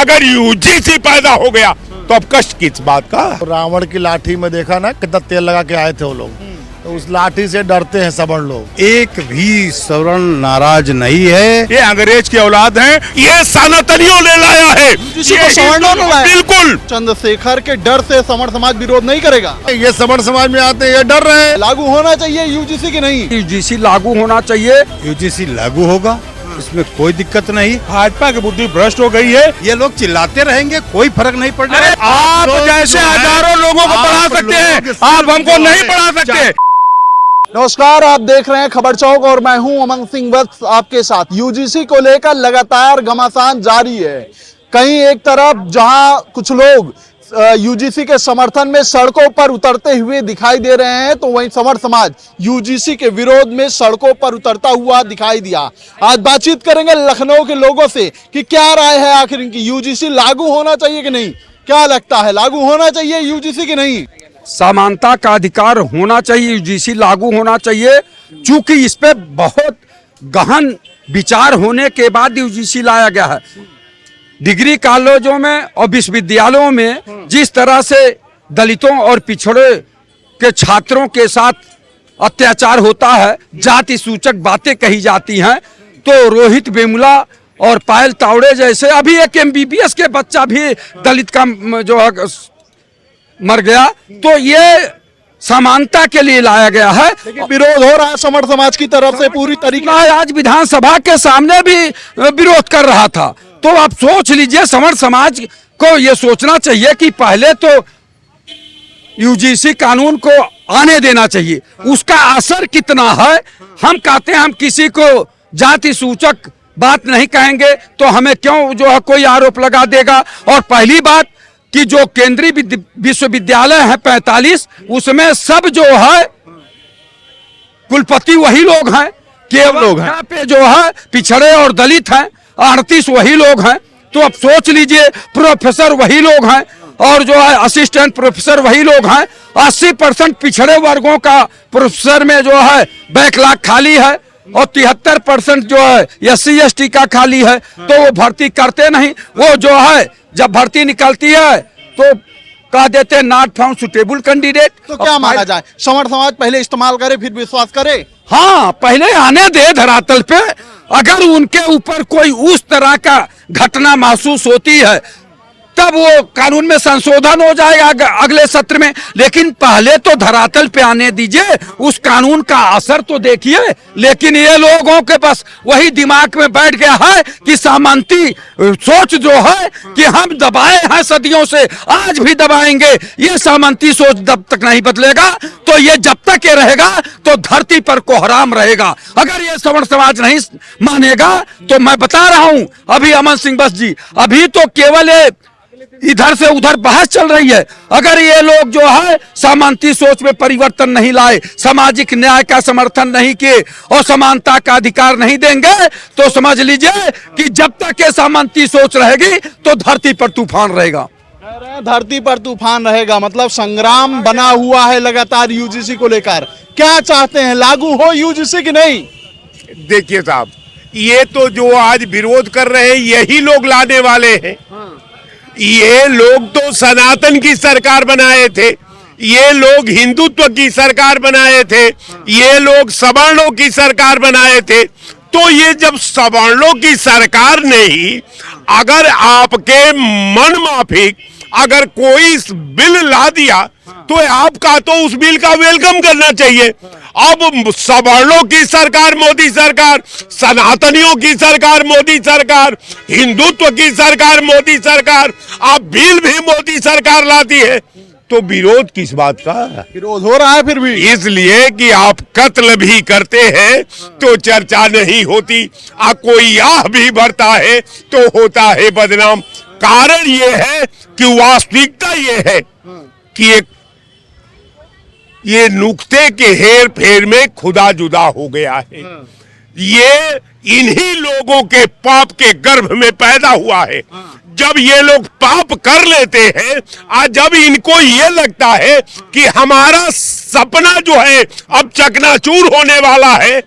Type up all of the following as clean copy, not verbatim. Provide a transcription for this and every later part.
अगर यूजीसी पैदा हो गया तो अब कष्ट किस बात का। रावण की लाठी में देखा ना कितना तेल लगा के आए थे वो लोग, तो उस लाठी से डरते हैं सवर्ण लोग। एक भी सवर्ण नाराज नहीं है। ये अंग्रेज की औलाद हैं, ये सनातनियों ने लाया है, यूजीसी को सवर्णों ने लाया। बिल्कुल। चंद्रशेखर के डर से सवर्ण समाज विरोध नहीं करेगा। ये सवर्ण समाज में आते हैं, ये डर रहे हैं। लागू होना चाहिए यूजीसी की नहीं। यूजीसी लागू होना चाहिए। यूजीसी लागू होगा, इसमें कोई दिक्कत नहीं। भाजपा की बुद्धि भ्रष्ट हो गई है। ये लोग चिल्लाते रहेंगे, कोई फर्क नहीं पड़ना। आप जैसे हजारों लोगों को पढ़ा सकते हैं, आप हमको नहीं पढ़ा सकते। नमस्कार, आप देख रहे हैं खबर चौक और मैं हूं उमंग सिंह वत्स आपके साथ। यूजीसी को लेकर लगातार घमासान जारी है। कहीं एक तरफ जहां कुछ लोग यूजीसी के समर्थन में सड़कों पर उतरते हुए दिखाई दे रहे हैं, तो वहीं सवर्ण समाज यूजीसी के विरोध में सड़कों पर उतरता हुआ दिखाई दिया। आज बातचीत करेंगे लखनऊ के लोगों से कि क्या राय है आखिर इनकी, यूजीसी लागू होना चाहिए कि नहीं। क्या लगता है, लागू होना चाहिए यूजीसी की नहीं? समानता का अधिकार होना चाहिए, यूजीसी लागू होना चाहिए। चूंकि इस पे बहुत गहन विचार होने के बाद यूजीसी लाया गया है। डिग्री कॉलेजों में और विश्वविद्यालयों में जिस तरह से दलितों और पिछड़े के छात्रों के साथ अत्याचार होता है, जाति सूचक बातें कही जाती हैं, तो रोहित वेमुला और पायल तावड़े जैसे, अभी एक एमबीबीएस के बच्चा भी दलित का जो है मर गया, तो ये समानता के लिए लाया गया है। लेकिन विरोध हो रहा है सवर्ण समाज की तरफ से पूरी तरीके। आज विधानसभा के सामने भी विरोध कर रहा था। तो आप सोच लीजिए, सवर्ण समाज को ये सोचना चाहिए कि पहले तो यूजीसी कानून को आने देना चाहिए, उसका असर कितना है। हम कहते हैं हम किसी को जाति सूचक बात नहीं कहेंगे, तो हमें क्यों जो है कोई आरोप लगा देगा। और पहली बात कि जो केंद्रीय विश्वविद्यालय है 45, उसमें सब जो है कुलपति वही लोग हैं, केवल लोग हैं पे जो है पिछड़े और दलित हैं 38 वही लोग हैं। तो अब सोच लीजिए, प्रोफेसर वही लोग हैं और जो है असिस्टेंट प्रोफेसर वही लोग हैं। 80% पिछड़े वर्गों का प्रोफेसर में जो है बैकलॉग खाली है और 73% जो है SC ST का खाली है, तो वो भर्ती करते नहीं। वो जो है जब भर्ती निकलती है तो कह देते हैं नॉट फाउंड सुटेबल कैंडिडेट। तो क्या माना जाए, सवर्ण समाज पहले इस्तेमाल करे फिर विश्वास करे? हाँ, पहले आने दे धरातल पे। अगर उनके ऊपर कोई उस तरह का घटना महसूस होती है तब वो कानून में संशोधन हो जाएगा अगले सत्र में। लेकिन पहले तो धरातल पे आने दीजिए, उस कानून का असर तो देखिए। लेकिन ये लोगों के पास वही दिमाग में बैठ गया है कि सामंती सोच जो है कि हम दबाए हैं सदियों से, आज भी दबाएंगे। ये सामंती सोच जब तक नहीं बदलेगा, तो ये जब तक ये रहेगा तो धरती पर कोहराम रहेगा। अगर ये सवर्ण समाज नहीं मानेगा तो मैं बता रहा हूं, अभी अमन सिंह बस जी, अभी तो केवल इधर से उधर बहस चल रही है। अगर ये लोग जो है सामंती सोच में परिवर्तन नहीं लाए, सामाजिक न्याय का समर्थन नहीं किए और समानता का अधिकार नहीं देंगे, तो समझ लीजिए कि जब तक ये सामंती सोच रहेगी तो धरती पर तूफान रहेगा। धरती पर तूफान रहेगा, मतलब संग्राम बना हुआ है लगातार यूजीसी को लेकर। क्या चाहते हैं, लागू हो यूजीसी की नहीं? देखिए साहब, ये तो जो आज विरोध कर रहे हैं यही लोग लाने वाले हैं। ये लोग तो सनातन की सरकार बनाए थे, ये लोग हिंदुत्व की सरकार बनाए थे, ये लोग सवर्णों की सरकार बनाए थे। तो ये जब सवर्णों की सरकार ने ही अगर आपके मन माफिक अगर कोई बिल ला दिया तो आपका तो उस बिल का वेलकम करना चाहिए। अब सवर्णों की सरकार मोदी सरकार, सनातनियों की सरकार मोदी सरकार, हिंदुत्व की सरकार मोदी सरकार, अब बिल भी मोदी सरकार लाती है, तो विरोध किस बात का? विरोध हो रहा है फिर भी, इसलिए कि आप कत्ल भी करते हैं तो चर्चा नहीं होती, कोई आह भी भरता है तो होता है बदनाम। कारण ये है कि वास्तविकता ये है कि ये नुक्ते के हेर फेर में खुदा जुदा हो गया है। ये इन्हीं लोगों के पाप के गर्भ में पैदा हुआ है। जब ये लोग पाप कर लेते हैं, आज जब इनको ये लगता है कि हमारा सपना जो है अब चकनाचूर होने वाला है,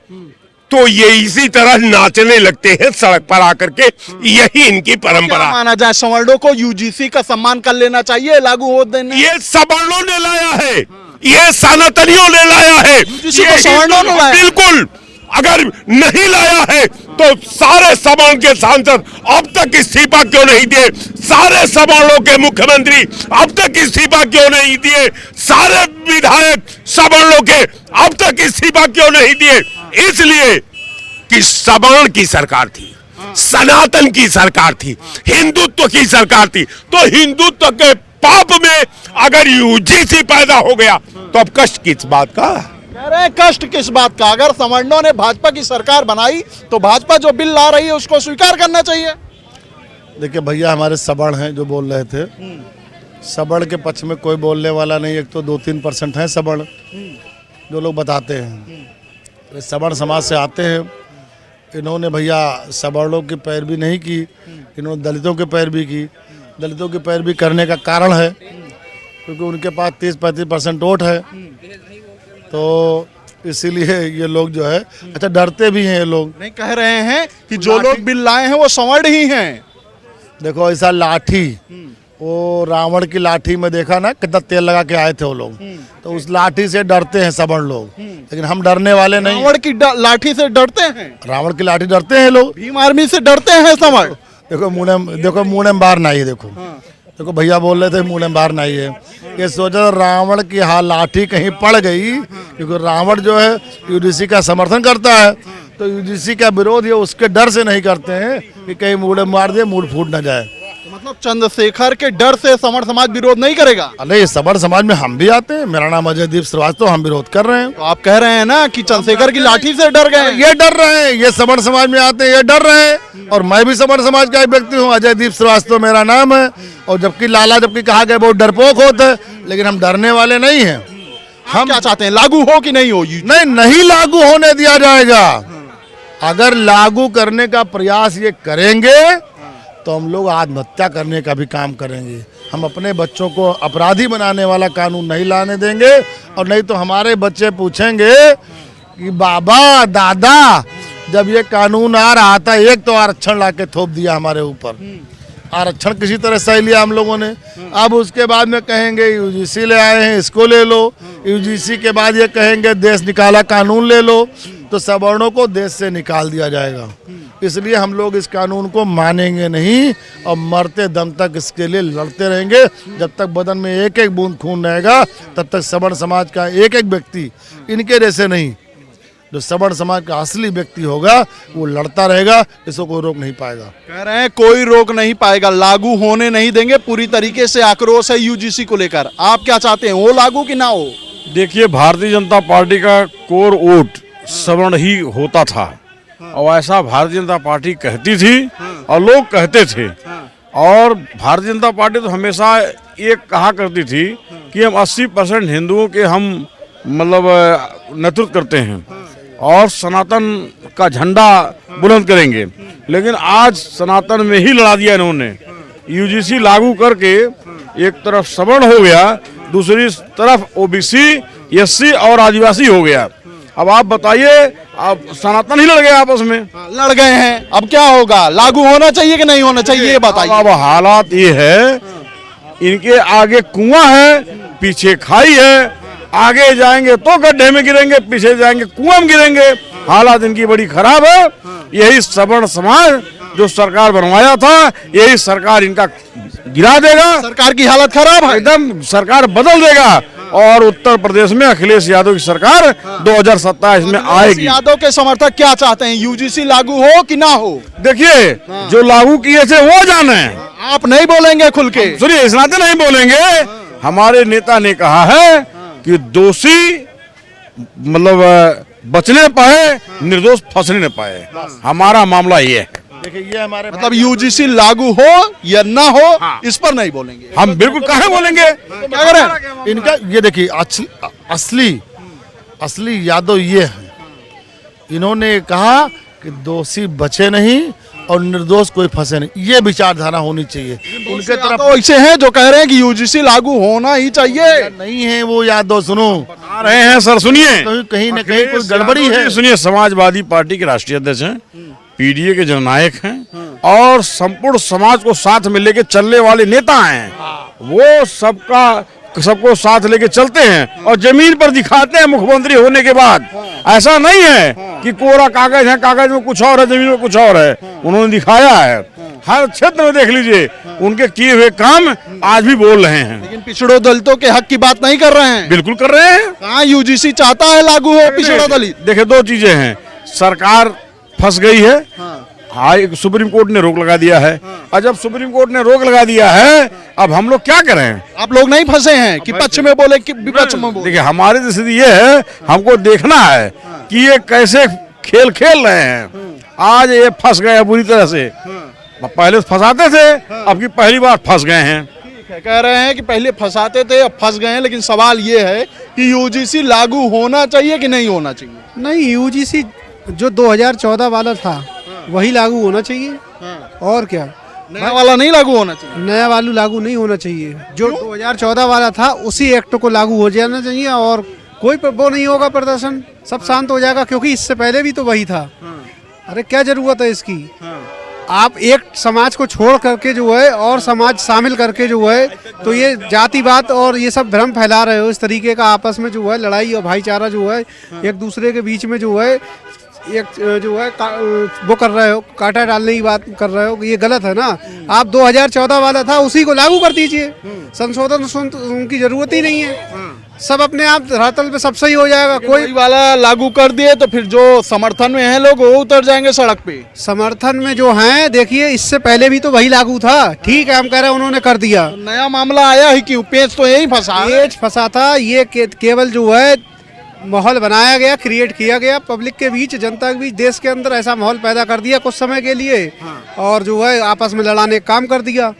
तो ये इसी तरह नाचने लगते हैं सड़क पर आकर के। यही इनकी क्या परंपरा। माना जाए, सवर्णों को यूजीसी का सम्मान कर लेना चाहिए, लागू हो देना? ये सवर्णों ने लाया है, ये सनातनियों ने लाया है, यूजीसी ये को सवर्णों ने लाया? बिल्कुल। अगर नहीं लाया है तो सारे सवर्ण के सांसद अब तक इस्तीफा क्यों नहीं दिए? सारे सवर्णों के मुख्यमंत्री अब तक इस्तीफा क्यों नहीं दिए? सारे विधायक सवर्णों के अब तक इस्तीफा क्यों नहीं दिए? इसलिए कि सवर्ण की सरकार थी, सनातन की सरकार थी, हिंदुत्व की सरकार थी। तो हिंदुत्व के पाप में अगर यूजीसी पैदा हो गया तो अब कष्ट किस बात का? कह रहे हैं कष्ट किस बात का? अगर सवर्णों ने भाजपा की सरकार बनाई तो भाजपा जो बिल ला रही है उसको स्वीकार करना चाहिए। देखिए भैया, हमारे सवर्ण हैं जो बोल रहे थे, सवर्ण के पक्ष में कोई बोलने वाला नहीं। एक तो 2-3% हैं सवर्ण जो लोग बताते हैं। तो सवर्ण समाज से आते हैं। इन्होंने भैया सवर्णों की पैरवी नहीं की, इन्होंने दलितों की पैरवी की। दलितों की पैरवी करने का कारण है क्योंकि उनके पास 30-35% वोट है, तो इसीलिए ये लोग जो है अच्छा डरते भी हैं। ये लोग नहीं कह रहे हैं कि जो लोग बिल लाए हैं वो सवर्ण ही हैं। देखो ऐसा लाठी, वो रावण की लाठी में देखा ना कितना तेल लगा के आए थे वो लोग, तो उस लाठी से डरते हैं सवर्ण लोग। लेकिन हम डरने वाले नहीं। रावण की लाठी से डरते हैं, रावण की लाठी डरते हैं लोग। भीम आर्मी से डरते हैं सवर्ण। देखो मुंह में बार नहीं है। देखो भैया बोल रहे थे मुंह में बार नहीं है। ये सोचा रावण की लाठी कहीं पड़ गई, क्योंकि रावण जो है यूजीसी का समर्थन करता है, तो यूजीसी का विरोध ये उसके डर से नहीं करते हैं कि कहीं मुंह मार दे, मुंह फूट ना जाए। मतलब चंद्रशेखर के डर से सवर्ण समाज विरोध नहीं करेगा? अरे सवर्ण समाज में हम भी आते हैं। मेरा नाम अजयदीप श्रीवास्तव, हम विरोध कर रहे हैं। तो आप कह रहे हैं ना कि चंद्रशेखर की लाठी से डर गए। ये डर रहे हैं, ये सवर्ण समाज में आते हैं, ये डर रहे हैं। और मैं भी सवर्ण समाज का एक व्यक्ति हूँ, अजयदीप श्रीवास्तव मेरा नाम है। और जबकि लाला जबकि कहा गया बहुत डरपोक होते हैं, लेकिन हम डरने वाले नहीं हैं। हम क्या चाहते हैं, लागू हो कि नहीं हो? नहीं लागू होने दिया जाएगा। अगर लागू करने का प्रयास ये करेंगे तो हम लोग आत्महत्या करने का भी काम करेंगे। हम अपने बच्चों को अपराधी बनाने वाला कानून नहीं लाने देंगे। और नहीं तो हमारे बच्चे पूछेंगे कि बाबा दादा जब ये कानून आ रहा था एक तो आरक्षण लाके थोप दिया हमारे ऊपर, आरक्षण किसी तरह सही लिया हम लोगों ने। अब उसके बाद में कहेंगे यूजीसी ले आए हैं, इसको ले लो। यूजीसी के बाद ये कहेंगे देश निकाला कानून ले लो, तो सवर्णों को देश से निकाल दिया जाएगा। इसलिए हम लोग इस कानून को मानेंगे नहीं और मरते दम तक इसके लिए लड़ते रहेंगे। जब तक बदन में एक एक बूंद खून रहेगा तब तक सवर्ण समाज का एक एक व्यक्ति, इनके जैसे नहीं, जो सवर्ण समाज का असली व्यक्ति होगा वो लड़ता रहेगा। इसको कोई रोक नहीं पाएगा। कह रहे हैं कोई रोक नहीं पाएगा, लागू होने नहीं देंगे। पूरी तरीके से आक्रोश है यूजीसी को लेकर। आप क्या चाहते हैं, वो लागू कि ना हो? देखिए, भारतीय जनता पार्टी का कोर वोट सवर्ण ही होता था और ऐसा भारतीय जनता पार्टी कहती थी और लोग कहते थे। और भारतीय जनता पार्टी तो हमेशा ये कहा करती थी कि हम 80% हिंदुओं के हम मतलब नेतृत्व करते हैं और सनातन का झंडा बुलंद करेंगे। लेकिन आज सनातन में ही लड़ा दिया इन्होंने। यूजीसी लागू करके एक तरफ सवर्ण हो गया, दूसरी तरफ ओबीसी, एससी और आदिवासी हो गया। अब आप बताइए, अब सनातन ही लड़ गए आपस में। लड़ गए हैं, अब क्या होगा? लागू होना चाहिए कि नहीं होना चाहिए, ये बताइए। अब हालात ये है, इनके आगे कुआं है, पीछे खाई है। आगे जाएंगे तो गड्ढे में गिरेंगे, पीछे जाएंगे कुआं में गिरेंगे। हालात इनकी बड़ी खराब है। यही सवर्ण समाज जो सरकार बनवाया था, यही सरकार इनका गिरा देगा। सरकार की हालत खराब है, एकदम सरकार बदल देगा। और उत्तर प्रदेश में अखिलेश यादव की सरकार 2027 में आएगी। यादव के समर्थक क्या चाहते हैं, यूजीसी लागू हो कि ना हो? देखिए, जो लागू किए थे वो जाने। आप नहीं बोलेंगे खुल के? सुनिए, इस नाते नहीं बोलेंगे। हमारे नेता ने कहा है कि दोषी मतलब बचने पाए, निर्दोष फंसने न पाए। हमारा मामला ये है। देखिए ये हमारे मतलब यूजीसी लागू हो या ना हो, इस पर नहीं बोलेंगे। हम बिल्कुल काहे बोलेंगे। क्या करें? इनका ये देखिए असली यादव ये है। इन्होंने कहा कि दोषी बचे नहीं और निर्दोष कोई फंसे नहीं, ये विचारधारा होनी चाहिए उनके तरफ। तो ऐसे हैं जो कह रहे हैं कि यूजीसी लागू होना ही चाहिए। नहीं है वो यादव, सुनो आ रहे हैं सर, सुनिए कहीं न कहीं कोई गड़बड़ी है। सुनिए, समाजवादी पार्टी के राष्ट्रीय अध्यक्ष हैं, पीडीए के जननायक हैं और संपूर्ण समाज को साथ में लेके चलने वाले नेता हैं। वो सबको साथ लेके चलते हैं और जमीन पर दिखाते हैं मुख्यमंत्री होने के बाद। ऐसा नहीं है कि कोरा कागज है, कागज में कुछ और है, जमीन में कुछ और है। उन्होंने दिखाया है, हर क्षेत्र में देख लीजिए उनके किए हुए काम आज भी बोल रहे हैं। लेकिन पिछड़ों दलितों के हक की बात नहीं कर रहे हैं। बिल्कुल कर रहे हैं। कहाँ यूजीसी चाहता है लागू हो पिछड़ा दलित? देखिए, दो चीजें हैं, सरकार फंस गई है, हाई सुप्रीम कोर्ट ने रोक लगा दिया है, और जब सुप्रीम कोर्ट ने रोक लगा दिया है, अब हम लोग क्या करें? आप लोग नहीं फंसे हैं कि पक्ष में बोले कि विपक्ष में बोले? देखिए, हमारी तो स्थिति ये है, हमको देखना है कि ये कैसे खेल खेल रहे हैं। आज ये फंस गए बुरी तरह से, पहले फंसाते थे, अब की पहली बार फंस गए हैं। ठीक है, कह रहे हैं कि पहले फंसाते थे अब फंस गए हैं, लेकिन सवाल ये है कि यूजीसी लागू होना चाहिए कि नहीं होना चाहिए? नहीं, यूजीसी जो 2014 वाला था वही लागू होना चाहिए, और क्या। नया वाला नहीं लागू होना चाहिए? नया वाला लागू नहीं होना चाहिए, जो 2014 वाला था उसी एक्ट को लागू हो जाना चाहिए, और कोई वो नहीं होगा प्रदर्शन, सब शांत हो जाएगा, क्योंकि इससे पहले भी तो वही था। अरे क्या जरूरत है इसकी? आप एक समाज को छोड़ करके जो है और समाज शामिल करके जो है, तो ये जातिवाद और ये सब भ्रम फैला रहे हो। इस तरीके का आपस में जो है लड़ाई और भाईचारा जो है एक दूसरे के बीच में जो है एक जो है वो कर रहे हो, कांटा डालने की बात कर रहे हो, ये गलत है ना। आप 2014 वाला था उसी को लागू कर दीजिए, संशोधन उनकी जरूरत ही नहीं है, सब अपने आप धरातल पे सब सही हो जाएगा। कोई वाला लागू कर दिए तो फिर जो समर्थन में है लोग वो उतर जाएंगे सड़क पे। समर्थन में जो हैं, देखिए इससे पहले भी तो वही लागू था, ठीक है, हम कह रहे हैं उन्होंने कर दिया। नया मामला आया ही क्यों? पेच तो यही फंसा था, ये केवल जो है माहौल बनाया गया, क्रिएट किया गया पब्लिक के बीच, जनता के बीच, देश के अंदर ऐसा माहौल पैदा कर दिया कुछ समय के लिए, और जो है आपस में लड़ाने का काम कर दिया।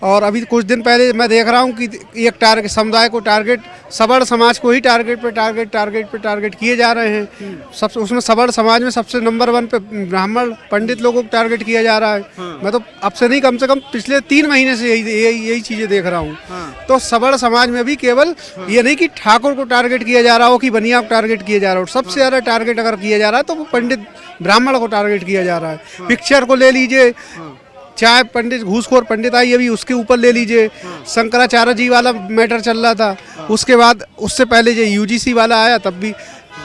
और अभी कुछ दिन पहले मैं देख रहा हूँ कि एक टारगेट समुदाय को टारगेट, सवर्ण समाज को ही टारगेट किए जा रहे हैं। सब उसमें सवर्ण समाज में सबसे नंबर 1 पे ब्राह्मण पंडित लोगों को टारगेट किया जा रहा है। मैं तो अब से नहीं, कम से कम पिछले 3 महीने से यही चीजें देख रहा हूँ। तो सवर्ण समाज में भी केवल ये नहीं कि ठाकुर को टारगेट किया जा रहा हो कि बनिया को टारगेट किया जा रहा हो, सबसे ज्यादा टारगेट अगर किया जा रहा है तो वो पंडित ब्राह्मण को टारगेट किया जा रहा है। पिक्चर को ले लीजिए, चाहे पंडित घूसखोर पंडित आई अभी उसके ऊपर ले लीजिए, शंकराचार्य जी वाला मैटर चल रहा था, उसके बाद उससे पहले जो यूजीसी वाला आया तब भी।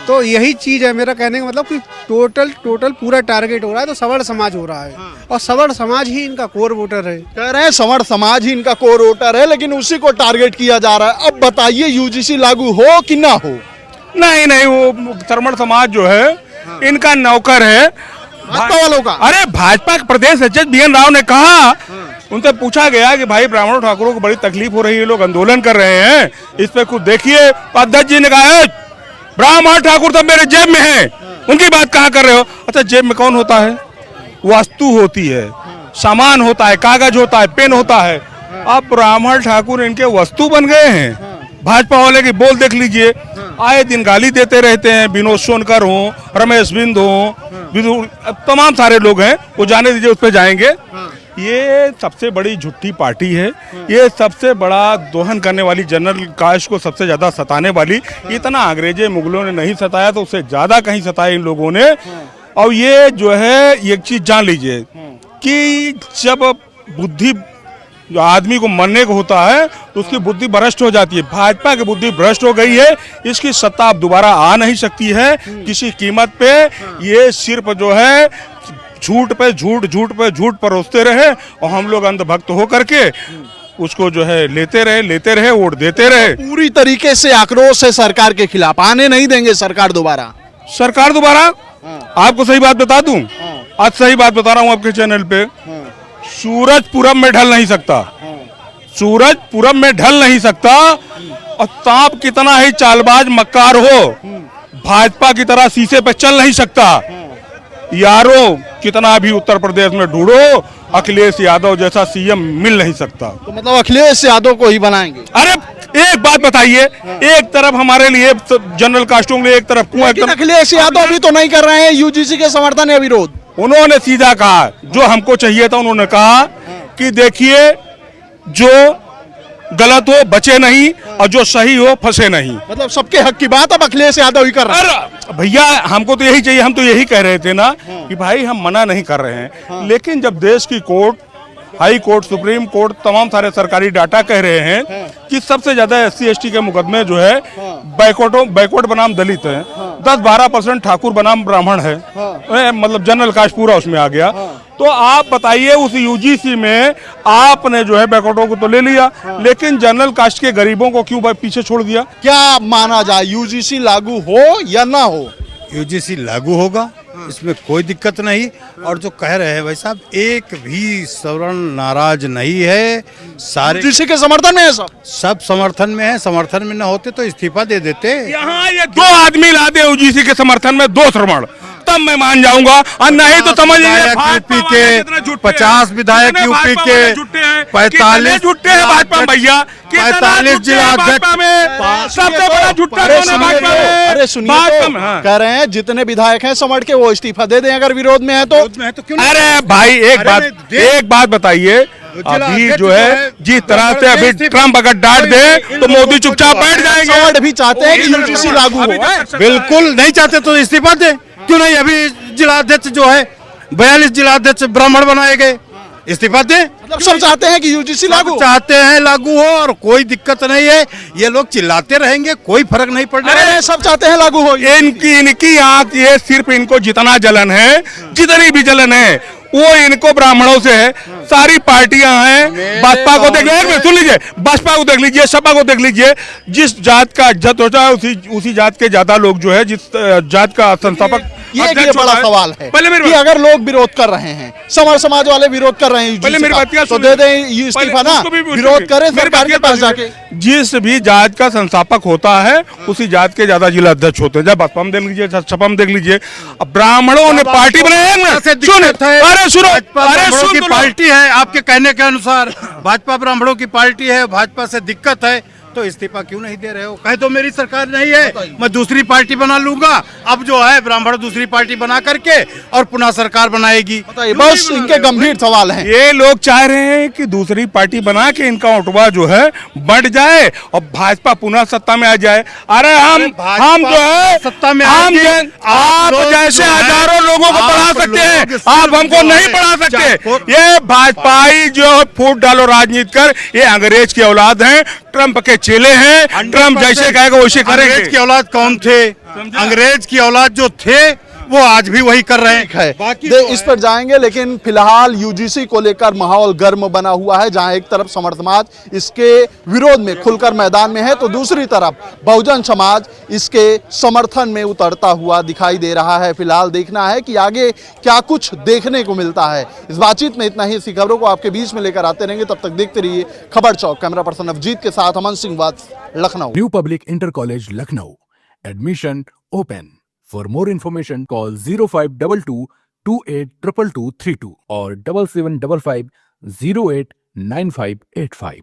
तो यही चीज है मेरा कहने का मतलब कि टोटल पूरा टारगेट हो रहा है तो सवर्ण समाज हो रहा है, और सवर्ण समाज ही इनका कोर वोटर है। कह रहे हैं सवर्ण समाज ही इनका कोर वोटर है, लेकिन उसी को टारगेट किया जा रहा है। अब बताइए यूजीसी लागू हो कि ना हो? नहीं, वो सवर्ण समाज जो है इनका नौकर है भाजपा वालों का। अरे भाजपा के प्रदेश अध्यक्ष BN राव ने कहा, उनसे पूछा गया कि भाई ब्राह्मणों ठाकुरों को बड़ी तकलीफ हो रही है, लोग आंदोलन कर रहे हैं, इस पे कुछ देखिए। अध्यक्ष जी ने कहा, ब्राह्मण ठाकुर तो मेरे जेब में है, उनकी बात कहाँ कर रहे हो? अच्छा, जेब में कौन होता है? वस्तु होती है, सामान होता है, कागज होता है, पेन होता है। अब ब्राह्मण ठाकुर इनके वस्तु बन गए हैं। भाजपा वाले की बोल देख लीजिए, आए दिन गाली देते रहते हैं। विनोद सोनकर हो, रमेश बिंद हो, तमाम सारे लोग हैं, वो जाने दीजिए, उस पर जाएंगे। ये सबसे बड़ी झूठी पार्टी है, ये सबसे बड़ा दोहन करने वाली, जनरल कास्ट को सबसे ज्यादा सताने वाली। इतना अंग्रेजे मुगलों ने नहीं सताया तो उससे ज्यादा कहीं सताया इन लोगों ने। और ये जो है एक चीज जान लीजिए कि जब बुद्धि जो आदमी को मरने को होता है तो उसकी बुद्धि भ्रष्ट हो जाती है। भाजपा की बुद्धि भ्रष्ट हो गई है, इसकी सत्ता अब दोबारा आ नहीं सकती है किसी कीमत पे। ये सिर्फ जो है झूठ पे झूठ परोसते रहे और हम लोग अंधभक्त हो करके उसको जो है लेते रहे, वोट देते रहे। पूरी तरीके से आक्रोश है सरकार के खिलाफ, आने नहीं देंगे सरकार दोबारा। आपको सही बात बता दूं, आज सही बात बता रहा हूं आपके चैनल पे, सूरजपुरम में ढल नहीं सकता, सूरजपुरम में ढल नहीं सकता। और सांप कितना ही चालबाज मक्कार हो, भाजपा की तरह शीशे पे चल नहीं सकता। यारो कितना भी उत्तर प्रदेश में ढूंढो, अखिलेश यादव जैसा CM मिल नहीं सकता। तो मतलब अखिलेश यादव को ही बनाएंगे? अरे एक बात बताइए, एक तरफ हमारे लिए जनरल कास्टों के लिए एक तरफ कुआं, अखिलेश यादव भी तो नहीं कर रहे हैं यूजीसी के समर्थन या विरोध। उन्होंने सीधा कहा जो हमको चाहिए था, उन्होंने कहा कि देखिए जो गलत हो बचे नहीं और जो सही हो फंसे नहीं। मतलब सबके हक की बात अब अखिलेश यादव ही कर रहे हैं। अरे भैया हमको तो यही चाहिए, हम तो यही कह रहे थे ना कि भाई हम मना नहीं कर रहे हैं, लेकिन जब देश की court, high court, supreme court, तमाम सारे सरकारी डाटा कह रहे हैं कि सबसे ज्यादा SC ST के मुकदमे जो है बैकवर्ड बनाम दलित है, 10-12% ठाकुर बनाम ब्राह्मण है, मतलब जनरल कास्ट पूरा उसमें आ गया। तो आप बताइए उस UGC में आपने जो है बैकवर्डों को तो ले लिया, लेकिन जनरल कास्ट के गरीबों को क्यों पीछे छोड़ दिया? क्या माना जाए, UGC लागू हो या ना हो? UGC लागू होगा, इसमें कोई दिक्कत नहीं। और जो कह रहे हैं भाई साहब, एक भी सवर्ण नाराज नहीं है, सारे UGC के समर्थन में है सब समर्थन में है। समर्थन में न होते तो इस्तीफा दे देते। यहाँ ये 2 आदमी ला दे UGC के समर्थन में, 2 श्रवण, तब मैं मान जाऊंगा, और नहीं तो समझ यूपी के 50 विधायक, यूपी के 45 झुट्टे हैं भाजपा भैया, 45 जिला अध्यक्ष, सबसे बड़ा झुट्टा अरे कौन है भाजपा में? अरे सुनिए भाजपा तो, में, हाँ। कह रहे हैं जितने विधायक हैं समझ के वो इस्तीफा दे दें अगर विरोध में है तो। अरे भाई एक बात बताइए, अभी जो है जिस तरह से अभी ट्रम्प अगर डांट दे तो मोदी चुपचाप बैठ जाएंगे। समझ भी चाहते हैं कि UGC लागू हो। बिल्कुल नहीं चाहते तो इस्तीफा दे, क्यों नहीं? अभी जिलाध्यक्ष जो है 42 जिलाध्यक्ष ब्राह्मण बनाए गए, इस्तीफा दे। मतलब सब चाहते हैं कि UGC लागू चाहते हैं लागू हो और कोई दिक्कत नहीं है। ये लोग चिल्लाते रहेंगे, कोई फर्क नहीं पड़ना। अरे सब चाहते हैं लागू हो। इनकी आंख, ये सिर्फ इनको जितना जलन है, जितनी भी जलन है वो इनको ब्राह्मणों से है। सारी पार्टियां हैं, बसपा को देख लीजिए, सुन लीजिए, बसपा को देख लीजिए, सपा को देख लीजिए, जिस जात का इज्जत होता है उसी जात के ज्यादा लोग जो है, जिस जात का संस्थापक ये बड़ा सवाल है पहले कि अगर लोग विरोध कर रहे हैं, समर समाज वाले विरोध कर रहे हैं, पहले मेरी बात तो दे दें ये इस्तीफा ना, विरोध करें सरकार के पास जाके। जिस भी जात का संस्थापक होता है उसी जात के ज्यादा जिला अध्यक्ष होते हैं। जब बसपा में देख लीजिए, सपा में देख लीजिए, अब ब्राह्मणों ने पार्टी बनाई है ना, ब्राह्मणों की पार्टी है, आपके कहने के अनुसार भाजपा ब्राह्मणों की पार्टी है, भाजपा से दिक्कत है तो इस्तीफा क्यों नहीं दे रहे हो? कहे तो मेरी सरकार नहीं है, मैं दूसरी पार्टी बना लूंगा। अब जो है ब्राह्मण दूसरी पार्टी बना करके और पुनः सरकार बनाएगी। बस इनके गंभीर सवाल हैं। ये लोग चाह रहे हैं कि दूसरी पार्टी बना के इनका ओटवा जो है बढ़ जाए और भाजपा पुनः सत्ता में आ जाए। अरे हम जो है सत्ता में आप जैसे हजारों लोगों को पढ़ा सकते हैं, आप हमको नहीं पढ़ा सकते। ये भाजपाई जो फूट डालो राजनीति कर, ये अंग्रेज की औलाद हैं, ट्रंप के चेले हैं, ट्रंप जैसे कहेगा वैसे करेंगे। अंग्रेज की औलाद कौन थे? अंग्रेज की औलाद जो थे वो आज भी वही कर रहे हैं। इस पर जाएंगे, लेकिन फिलहाल UGC को लेकर माहौल गर्म बना हुआ है, जहां एक तरफ समर्थ समाज इसके विरोध में खुलकर मैदान में है तो दूसरी तरफ बहुजन समाज इसके समर्थन में उतरता हुआ दिखाई दे रहा है। फिलहाल देखना है कि आगे क्या कुछ देखने को मिलता है। इस बातचीत में इतना ही। इसी खबरों को आपके बीच में लेकर आते रहेंगे, तब तक देखते रहिए खबर चौक। कैमरा पर्सन अवजीत के साथ Aman Singh Vats, Lucknow. New public inter college Lucknow, admission open. For more information, call 0522 282232 or 7755 089585.